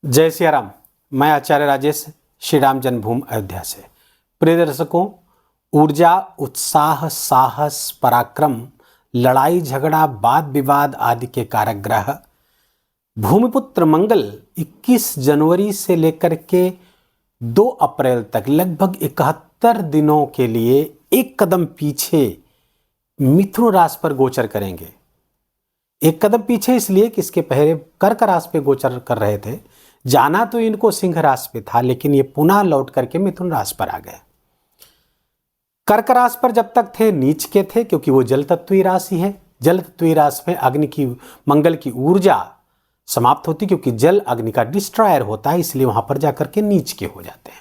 जय सिया राम। मैं आचार्य राजेश श्री राम जन्मभूमि अयोध्या से। प्रिय दर्शकों, ऊर्जा, उत्साह, साहस, पराक्रम, लड़ाई झगड़ा, वाद विवाद आदि के कारक ग्रह भूमिपुत्र मंगल 21 जनवरी से लेकर के 2 अप्रैल तक लगभग 71 दिनों के लिए एक कदम पीछे मिथुन राशि पर गोचर करेंगे। एक कदम पीछे इसलिए कि इसके पहले कर्क राशि पे गोचर कर रहे थे। जाना तो इनको सिंह राशि पे था, लेकिन ये पुनः लौट करके मिथुन राशि पर आ गए। कर्क राशि पर जब तक थे नीच के थे, क्योंकि वो जल तत्वीय राशि है। जल तत्वीय राशि में अग्नि की, मंगल की ऊर्जा समाप्त होती, क्योंकि जल अग्नि का डिस्ट्रॉयर होता है, इसलिए वहां पर जाकर के नीच के हो जाते हैं।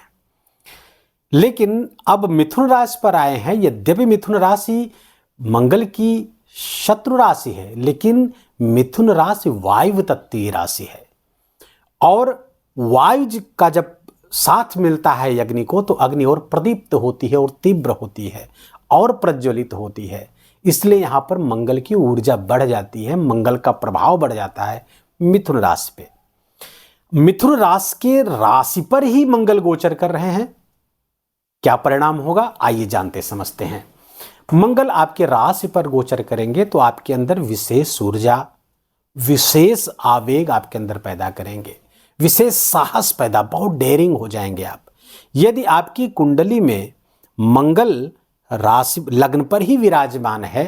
लेकिन अब मिथुन राशि पर आए हैं। यद्यपि मिथुन राशि मंगल की शत्रु राशि है, लेकिन मिथुन राशि वायु तत्वीय राशि है, और वायु का जब साथ मिलता है अग्नि को, तो अग्नि और प्रदीप्त होती है और तीव्र होती है और प्रज्वलित होती है। इसलिए यहां पर मंगल की ऊर्जा बढ़ जाती है, मंगल का प्रभाव बढ़ जाता है मिथुन राशि पे। मिथुन राशि के राशि पर ही मंगल गोचर कर रहे हैं। क्या परिणाम होगा, आइए जानते समझते हैं। मंगल आपके राशि पर गोचर करेंगे तो आपके अंदर विशेष ऊर्जा, विशेष आवेग आपके अंदर पैदा करेंगे, विशेष साहस पैदा, बहुत डेयरिंग हो जाएंगे आप। यदि आपकी कुंडली में मंगल राशि लग्न पर ही विराजमान है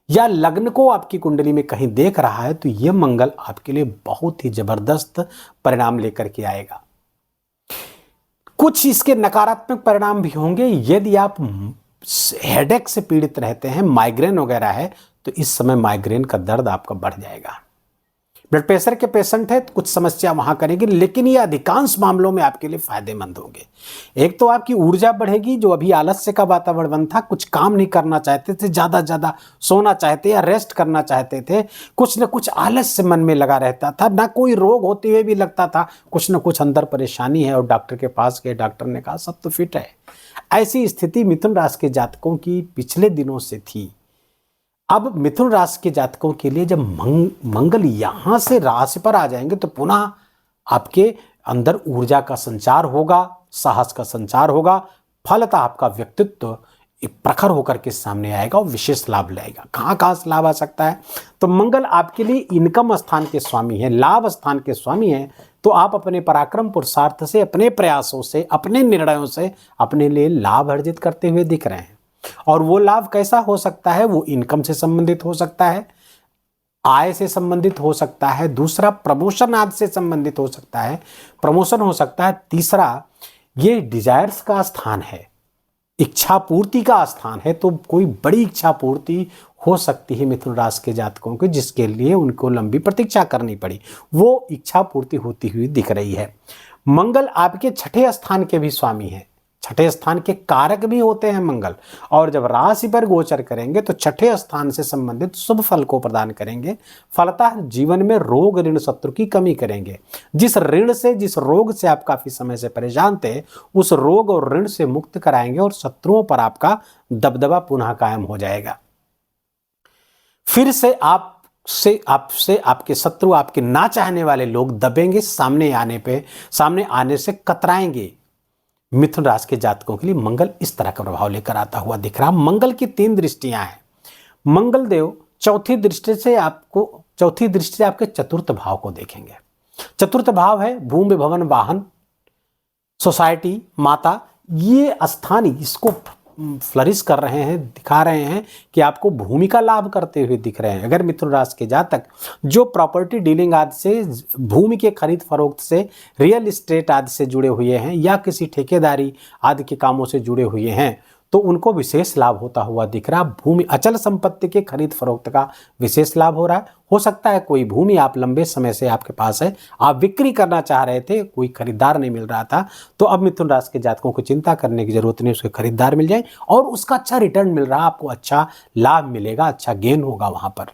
या लग्न को आपकी कुंडली में कहीं देख रहा है, तो यह मंगल आपके लिए बहुत ही जबरदस्त परिणाम लेकर के आएगा। कुछ इसके नकारात्मक परिणाम भी होंगे। यदि आप हेडेक से पीड़ित रहते हैं, माइग्रेन वगैरह है, तो इस समय माइग्रेन का दर्द आपका बढ़ जाएगा। ब्लड प्रेशर के पेशेंट है तो कुछ समस्या वहां करेगी, लेकिन ये अधिकांश मामलों में आपके लिए फायदेमंद होंगे। एक तो आपकी ऊर्जा बढ़ेगी, जो अभी आलस्य का वातावरण था, कुछ काम नहीं करना चाहते थे, ज्यादा सोना चाहते या रेस्ट करना चाहते थे, कुछ न कुछ आलस्य मन में लगा रहता था, ना कोई रोग होते हुए भी लगता था कुछ न कुछ अंदर परेशानी है, और डॉक्टर के पास गए, डॉक्टर ने कहा सब तो फिट है। ऐसी स्थिति मिथुन राशि के जातकों की पिछले दिनों से थी। अब मिथुन राशि के जातकों के लिए जब मंगल यहां से राशि पर आ जाएंगे, तो पुनः आपके अंदर ऊर्जा का संचार होगा, साहस का संचार होगा, फलतः आपका व्यक्तित्व प्रखर होकर के सामने आएगा और विशेष लाभ लाएगा। कहां से लाभ आ सकता है, तो मंगल आपके लिए इनकम स्थान के स्वामी है, लाभ स्थान के स्वामी है। तो आप अपने पराक्रम पुरुषार्थ से, अपने प्रयासों से, अपने निर्णयों से अपने लिए लाभ अर्जित करते हुए दिख रहे हैं। और वो लाभ कैसा हो सकता है, वो इनकम से संबंधित हो सकता है, आय से संबंधित हो सकता है, दूसरा प्रमोशन आदि से संबंधित हो सकता है, प्रमोशन हो सकता है, तीसरा ये डिजायर्स का स्थान है, इच्छा पूर्ति का स्थान है। तो कोई बड़ी इच्छा पूर्ति हो सकती है मिथुन राशि के जातकों की, जिसके लिए उनको लंबी प्रतीक्षा करनी पड़ी, वो इच्छा पूर्ति होती हुई दिख रही है। मंगल आपके 6ठे स्थान के भी स्वामी हैं, 6ठे स्थान के कारक भी होते हैं मंगल, और जब राशि पर गोचर करेंगे तो 6ठे स्थान से संबंधित शुभ फल को प्रदान करेंगे। फलतः जीवन में रोग ऋण शत्रु की कमी करेंगे। जिस ऋण से, जिस रोग से आप काफी समय से परेशान थे, उस रोग और ऋण से मुक्त कराएंगे, और शत्रुओं पर आपका दबदबा पुनः कायम हो जाएगा। फिर से आपसे आपके शत्रु, आपके ना चाहने वाले लोग दबेंगे, सामने आने से कतराएंगे। मिथुन राशि के जातकों के लिए मंगल इस तरह का प्रभाव लेकर आता हुआ दिख रहा। मंगल की 3 दृष्टियां हैं। मंगल देव चौथी दृष्टि से आपके चतुर्थ भाव को देखेंगे। चतुर्थ भाव है भूमि, भवन, वाहन, सोसाइटी, माता। ये स्थान इसको फ्लरिश कर रहे हैं, दिखा रहे हैं कि आपको भूमि का लाभ करते हुए दिख रहे हैं। अगर मिथुन राशि के जातक जो प्रॉपर्टी डीलिंग आदि से, भूमि के खरीद फरोख्त से, रियल एस्टेट आदि से जुड़े हुए हैं, या किसी ठेकेदारी आदि के कामों से जुड़े हुए हैं, तो उनको विशेष लाभ होता हुआ दिख रहा। भूमि, अचल संपत्ति के खरीद फरोख्त का विशेष लाभ हो रहा है। हो सकता है कोई भूमि आप लंबे समय से आपके पास है, आप बिक्री करना चाह रहे थे, कोई खरीदार नहीं मिल रहा था, तो अब मिथुन राशि के जातकों को चिंता करने की जरूरत नहीं, उसके खरीदार मिल जाए और उसका अच्छा रिटर्न मिल रहा, आपको अच्छा लाभ मिलेगा, अच्छा गेन होगा वहां पर,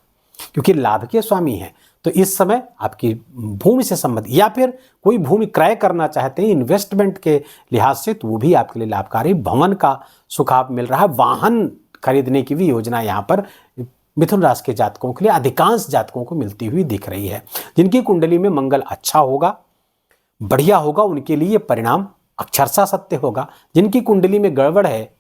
क्योंकि लाभ के स्वामी है। तो इस समय आपकी भूमि से संबंधित, या फिर कोई भूमि क्रय करना चाहते हैं इन्वेस्टमेंट के लिहाज से, तो वो भी आपके लिए लाभकारी। भवन का सुख आप मिल रहा है, वाहन खरीदने की भी योजना यहाँ पर मिथुन राशि के जातकों के लिए, अधिकांश जातकों को मिलती हुई दिख रही है। जिनकी कुंडली में मंगल अच्छा होगा, बढ़िया होगा, उनके लिए परिणाम अक्षरशः सत्य होगा। जिनकी कुंडली में गड़बड़ है,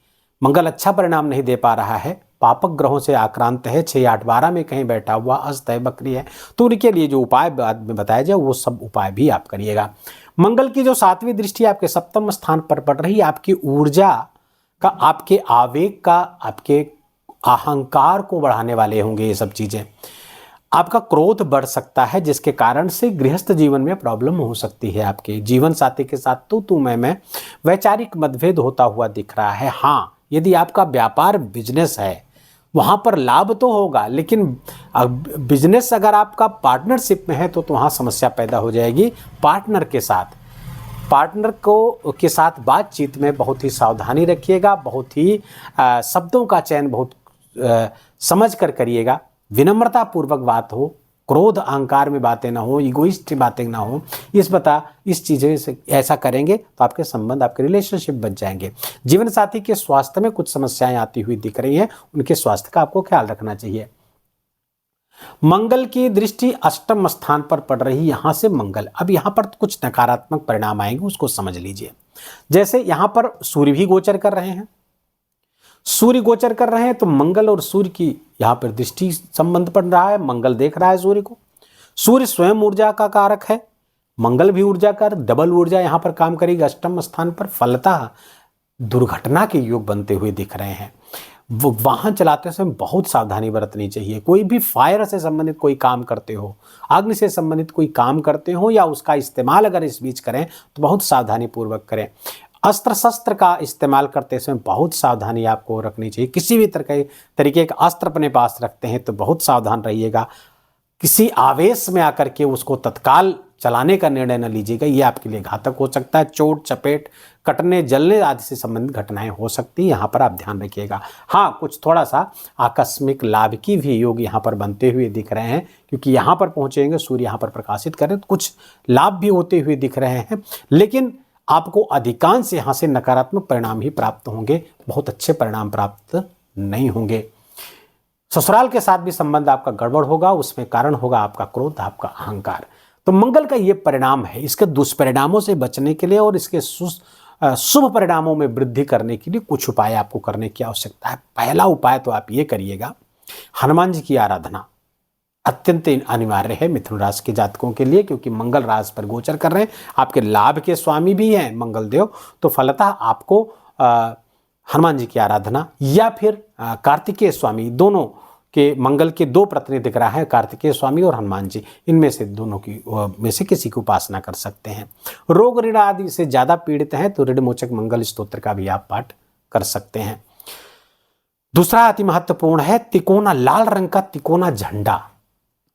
मंगल अच्छा परिणाम नहीं दे पा रहा है, पापक ग्रहों से आक्रांत है, 6, 8, 12 में कहीं बैठा हुआ, अस्त है, बकरी है, तो उनके लिए जो उपाय बाद में बताया जाए वो सब उपाय भी आप करिएगा। मंगल की जो 7वीं दृष्टि आपके 7वें स्थान पर पड़ रही है, आपकी ऊर्जा का, आपके आवेग का, आपके अहंकार को बढ़ाने वाले होंगे ये सब चीजें। आपका क्रोध बढ़ सकता है, जिसके कारण से गृहस्थ जीवन में प्रॉब्लम हो सकती है। आपके जीवन साथी के साथ तू मैं वैचारिक मतभेद होता हुआ दिख रहा है। हाँ, यदि आपका व्यापार बिजनेस है वहां पर लाभ तो होगा, लेकिन बिजनेस अगर आपका पार्टनरशिप में है तो वहां समस्या पैदा हो जाएगी। पार्टनर के साथ बातचीत में बहुत ही सावधानी रखिएगा, बहुत ही शब्दों का चयन बहुत समझ कर करिएगा, विनम्रता पूर्वक बात हो, क्रोध अहंकार में बातें ना हो, इगोइस्ट बातें ना हो। इस चीज़ें से ऐसा करेंगे तो आपके संबंध, आपके रिलेशनशिप बच जाएंगे। जीवन साथी के स्वास्थ्य में कुछ समस्याएं आती हुई दिख रही हैं, उनके स्वास्थ्य का आपको ख्याल रखना चाहिए। मंगल की दृष्टि 8वें स्थान पर पड़ रही, यहां से मंगल, अब यहां पर कुछ नकारात्मक परिणाम आएंगे, उसको समझ लीजिए। जैसे यहां पर सूर्य भी गोचर कर रहे हैं, तो मंगल और सूर्य की यहां पर दृष्टि संबंध पड़ रहा है। मंगल देख रहा है सूर्य को। सूर्य स्वयं ऊर्जा का कारक है, मंगल भी ऊर्जा का, डबल ऊर्जा यहां पर काम करेगी 8वें स्थान पर। फलतः दुर्घटना के योग बनते हुए दिख रहे हैं। वाहन चलाते समय बहुत सावधानी बरतनी चाहिए। कोई भी फायर से संबंधित कोई काम करते हो, अग्नि से संबंधित कोई काम करते हो, या उसका इस्तेमाल अगर इस बीच करें तो बहुत सावधानी पूर्वक करें। अस्त्र शस्त्र का इस्तेमाल करते समय बहुत सावधानी आपको रखनी चाहिए। किसी भी तरीके का अस्त्र अपने पास रखते हैं तो बहुत सावधान रहिएगा। किसी आवेश में आकर के उसको तत्काल चलाने का निर्णय न लीजिएगा, ये आपके लिए घातक हो सकता है। चोट, चपेट, कटने, जलने आदि से संबंधित घटनाएं हो सकती हैं, यहाँ पर आप ध्यान रखिएगा। हाँ, कुछ थोड़ा सा आकस्मिक लाभ की भी योग यहाँ पर बनते हुए दिख रहे हैं, क्योंकि यहाँ पर पहुँचेंगे, सूर्य यहाँ पर प्रकाशित करें तो कुछ लाभ भी होते हुए दिख रहे हैं, लेकिन आपको अधिकांश यहाँ से नकारात्मक परिणाम ही प्राप्त होंगे, बहुत अच्छे परिणाम प्राप्त नहीं होंगे। ससुराल के साथ भी संबंध आपका गड़बड़ होगा, उसमें कारण होगा आपका क्रोध, आपका अहंकार। तो मंगल का ये परिणाम है। इसके दुष्परिणामों से बचने के लिए और इसके शुभ परिणामों में वृद्धि करने के लिए कुछ उपाय आपको करने की आवश्यकता है। पहला उपाय तो आप ये करिएगा, हनुमान जी की आराधना अत्यंत अनिवार्य है मिथुन राशि के जातकों के लिए, क्योंकि मंगल राशि पर गोचर कर रहे हैं, आपके लाभ के स्वामी भी हैं मंगल देव। तो फलतः आपको हनुमान जी की आराधना या फिर कार्तिकेय स्वामी, दोनों के मंगल के 2 प्रतिनिधि ग्रह हैं, कार्तिकेय स्वामी और हनुमान जी, इनमें से दोनों की में से किसी की उपासना कर सकते हैं। रोग ऋण आदि से ज़्यादा पीड़ित हैं तो ऋण मोचक मंगल स्तोत्र का भी आप पाठ कर सकते हैं। दूसरा अति महत्वपूर्ण है, तिकोना, लाल रंग का तिकोना झंडा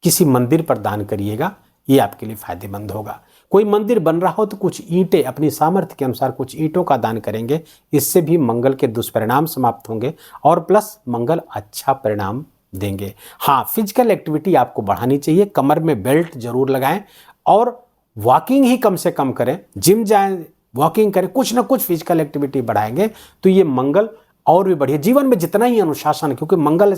किसी मंदिर पर दान करिएगा, ये आपके लिए फायदेमंद होगा। कोई मंदिर बन रहा हो तो कुछ ईंटें, अपनी सामर्थ्य के अनुसार कुछ ईंटों का दान करेंगे, इससे भी मंगल के दुष्परिणाम समाप्त होंगे और प्लस मंगल अच्छा परिणाम देंगे। हाँ, फिजिकल एक्टिविटी आपको बढ़ानी चाहिए, कमर में बेल्ट जरूर लगाएं और वॉकिंग ही कम से कम करें, जिम जाएं, वॉकिंग करें, कुछ ना कुछ फिजिकल एक्टिविटी बढ़ाएंगे तो ये मंगल और भी बढ़िया। जीवन में जितना ही अनुशासन, क्योंकि मंगल है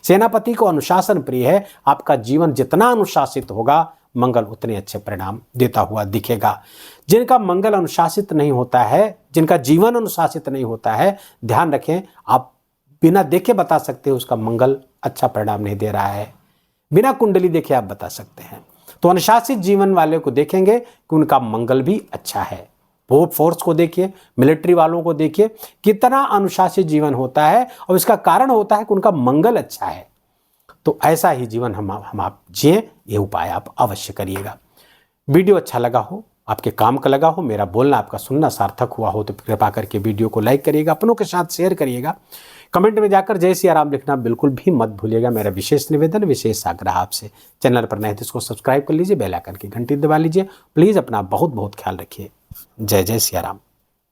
सेनापति को अनुशासन प्रिय है, आपका जीवन जितना अनुशासित होगा मंगल उतने अच्छे परिणाम देता हुआ दिखेगा। जिनका मंगल अनुशासित नहीं होता है, जिनका जीवन अनुशासित नहीं होता है, ध्यान रखें, आप बिना देखे बता सकते हैं उसका मंगल अच्छा परिणाम नहीं दे रहा है। बिना कुंडली देखे आप बता सकते हैं। तो अनुशासित जीवन वाले को देखेंगे कि उनका मंगल भी अच्छा है। वो फोर्स को देखिए, मिलिट्री वालों को देखिए, कितना अनुशासित जीवन होता है और इसका कारण होता है कि उनका मंगल अच्छा है। तो ऐसा ही जीवन हम आप जिए, ये उपाय आप अवश्य करिएगा। वीडियो अच्छा लगा हो, आपके काम का लगा हो, मेरा बोलना आपका सुनना सार्थक हुआ हो तो कृपा करके वीडियो को लाइक करिएगा, अपनों के साथ शेयर करिएगा। कमेंट में जाकर जय सिया राम लिखना बिल्कुल भी मत भूलिएगा। मेरा विशेष निवेदन, विशेष आग्रह आपसे, चैनल पर नए तो इसको सब्सक्राइब कर लीजिए, बेल आइकन की घंटी दबा लीजिए। प्लीज़ अपना बहुत बहुत ख्याल रखिए। जय जय सिया राम।